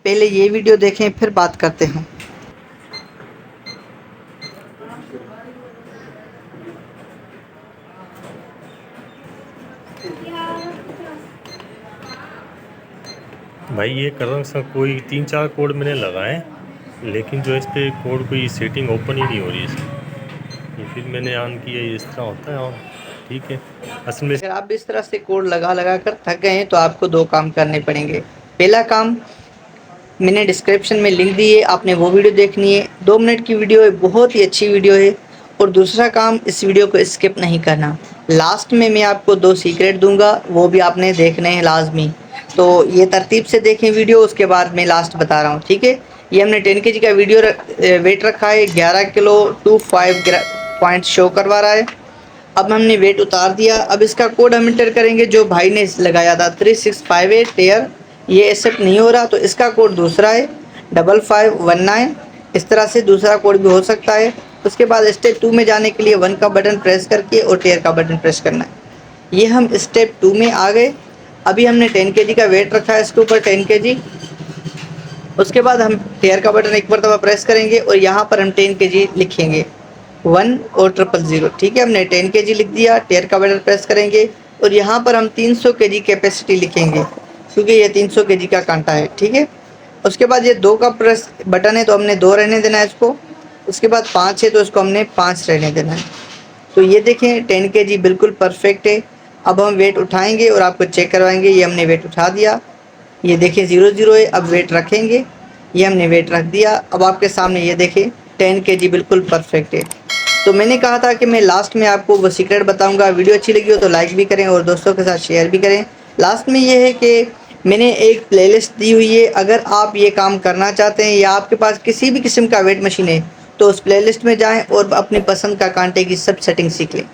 पहले ये वीडियो देखें फिर बात करते हैं। भाई ये कलर सा कोई 3-4 कोड मैंने लगाए, लेकिन जो इस पे कोड कोई सेटिंग ओपन ही नहीं हो रही इसकी। ये फिर मैंने ऑन किया, इस तरह होता है। और ठीक है, असल में अगर आप इस तरह से कोड लगा लगा कर थक गए हैं तो आपको दो काम करने पड़ेंगे। पहला काम, मैंने डिस्क्रिप्शन में लिंक दी है, आपने वो वीडियो देखनी है, 2 मिनट की वीडियो है, बहुत ही अच्छी वीडियो है। और दूसरा काम, इस वीडियो को स्किप नहीं करना। लास्ट में मैं आपको 2 सीक्रेट दूंगा, वो भी आपने देखने हैं लाजमी। तो ये तरतीब से देखें वीडियो, उसके बाद मैं लास्ट बता रहा हूँ, ठीक है। ये हमने 10 kg का वीडियो वेट रखा है, 11 किलो 25 पॉइंट शो करवा रहा है। अब हमने वेट उतार दिया। अब इसका कोड हम इंटर करेंगे जो भाई ने लगाया था 3658 टेयर, ये एक्सेप्ट नहीं हो रहा तो इसका कोड दूसरा है 5519। इस तरह से दूसरा कोड भी हो सकता है। उसके बाद स्टेप 2 में जाने के लिए 1 का बटन प्रेस करके और टेयर का बटन प्रेस करना है। ये हम स्टेप 2 में आ गए। अभी हमने 10 kg का वेट रखा है इसके ऊपर 10 kg। उसके बाद हम टेयर का बटन एक मरतबा प्रेस करेंगे और यहाँ पर हम 10 kg लिखेंगे 1 और 000, ठीक है। हमने 10 kg लिख दिया, टेयर का बटन प्रेस करेंगे और यहाँ पर हम 300 kg कैपेसिटी लिखेंगे क्योंकि ये 300 kg का कांटा है, ठीक है। उसके बाद ये 2 का प्रेस बटन है तो हमने 2 रहने देना है इसको। उसके बाद 5 है तो इसको हमने 5 रहने देना है। तो ये देखें 10 kg बिल्कुल परफेक्ट है। अब हम वेट उठाएंगे और आपको चेक करवाएंगे। ये हमने वेट उठा दिया, ये देखें 0 है। अब वेट रखेंगे, ये हमने वेट रख दिया। अब आपके सामने ये देखें 10 kg बिल्कुल परफेक्ट है। तो मैंने कहा था कि मैं लास्ट में आपको वो सीक्रेट बताऊंगा। वीडियो अच्छी लगी हो तो लाइक भी करें और दोस्तों के साथ शेयर भी करें। लास्ट में ये है कि मैंने एक प्लेलिस्ट दी हुई है, अगर आप ये काम करना चाहते हैं या आपके पास किसी भी किस्म का वेट मशीन है तो उस प्लेलिस्ट में जाएं और अपनी पसंद का कांटे की सब सेटिंग सीख लें।